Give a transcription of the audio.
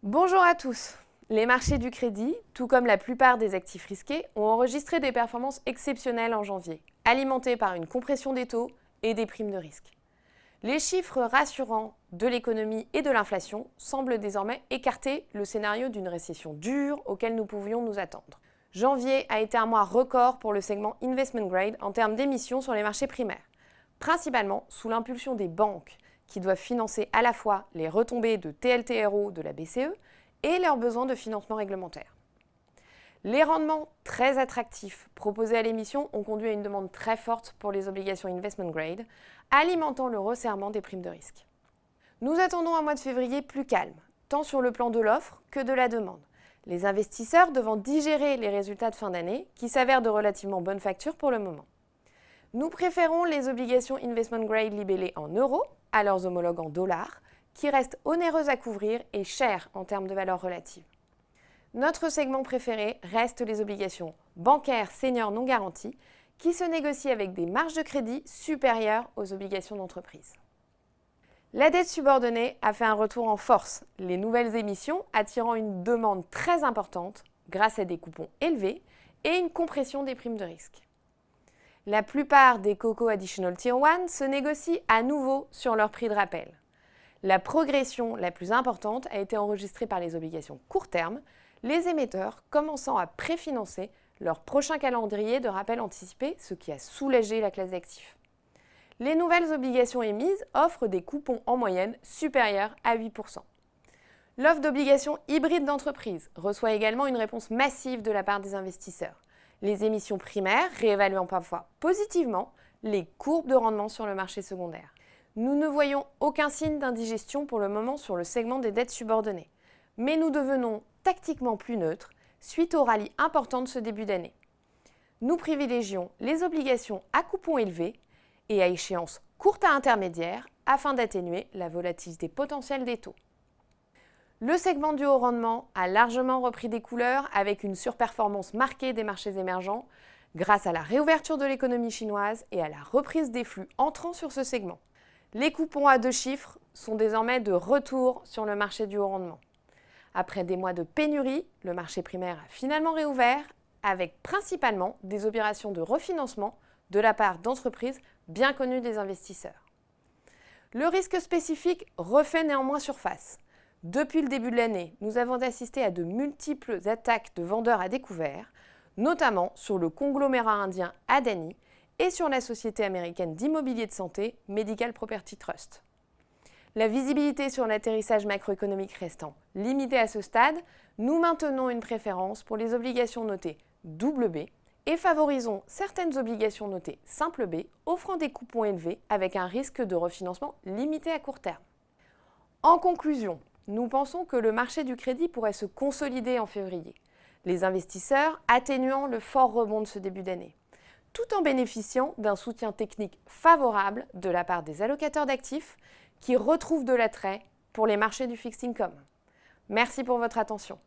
Bonjour à tous. Les marchés du crédit, tout comme la plupart des actifs risqués, ont enregistré des performances exceptionnelles en janvier, alimentées par une compression des taux et des primes de risque. Les chiffres rassurants de l'économie et de l'inflation semblent désormais écarter le scénario d'une récession dure auquel nous pouvions nous attendre. Janvier a été un mois record pour le segment Investment Grade en termes d'émissions sur les marchés primaires, principalement sous l'impulsion des banques qui doivent financer à la fois les retombées de TLTRO de la BCE et leurs besoins de financement réglementaire. Les rendements très attractifs proposés à l'émission ont conduit à une demande très forte pour les obligations investment grade, alimentant le resserrement des primes de risque. Nous attendons un mois de février plus calme, tant sur le plan de l'offre que de la demande, les investisseurs devant digérer les résultats de fin d'année qui s'avèrent de relativement bonne facture pour le moment. Nous préférons les obligations investment grade libellées en euros à leurs homologues en dollars, qui restent onéreuses à couvrir et chères en termes de valeur relative. Notre segment préféré reste les obligations bancaires seniors non garanties, qui se négocient avec des marges de crédit supérieures aux obligations d'entreprise. La dette subordonnée a fait un retour en force, les nouvelles émissions attirant une demande très importante grâce à des coupons élevés et une compression des primes de risque. La plupart des CoCo Additional Tier 1 se négocient à nouveau sur leur prix de rappel. La progression la plus importante a été enregistrée par les obligations court terme, les émetteurs commençant à préfinancer leur prochain calendrier de rappel anticipé, ce qui a soulagé la classe d'actifs. Les nouvelles obligations émises offrent des coupons en moyenne supérieurs à 8%. L'offre d'obligations hybrides d'entreprise reçoit également une réponse massive de la part des investisseurs. Les émissions primaires réévaluant parfois positivement les courbes de rendement sur le marché secondaire. Nous ne voyons aucun signe d'indigestion pour le moment sur le segment des dettes subordonnées, mais nous devenons tactiquement plus neutres suite au rallye important de ce début d'année. Nous privilégions les obligations à coupons élevés et à échéance courte à intermédiaire afin d'atténuer la volatilité potentielle des taux. Le segment du haut rendement a largement repris des couleurs avec une surperformance marquée des marchés émergents grâce à la réouverture de l'économie chinoise et à la reprise des flux entrant sur ce segment. Les coupons à 2 chiffres sont désormais de retour sur le marché du haut rendement. Après des mois de pénurie, le marché primaire a finalement réouvert avec principalement des opérations de refinancement de la part d'entreprises bien connues des investisseurs. Le risque spécifique refait néanmoins surface. Depuis le début de l'année, nous avons assisté à de multiples attaques de vendeurs à découvert, notamment sur le conglomérat indien Adani et sur la société américaine d'immobilier de santé Medical Property Trust. La visibilité sur l'atterrissage macroéconomique restant limitée à ce stade, nous maintenons une préférence pour les obligations notées double B et favorisons certaines obligations notées simple B, offrant des coupons élevés avec un risque de refinancement limité à court terme. En conclusion, nous pensons que le marché du crédit pourrait se consolider en février, les investisseurs atténuant le fort rebond de ce début d'année, tout en bénéficiant d'un soutien technique favorable de la part des allocateurs d'actifs qui retrouvent de l'attrait pour les marchés du fixed income. Merci pour votre attention.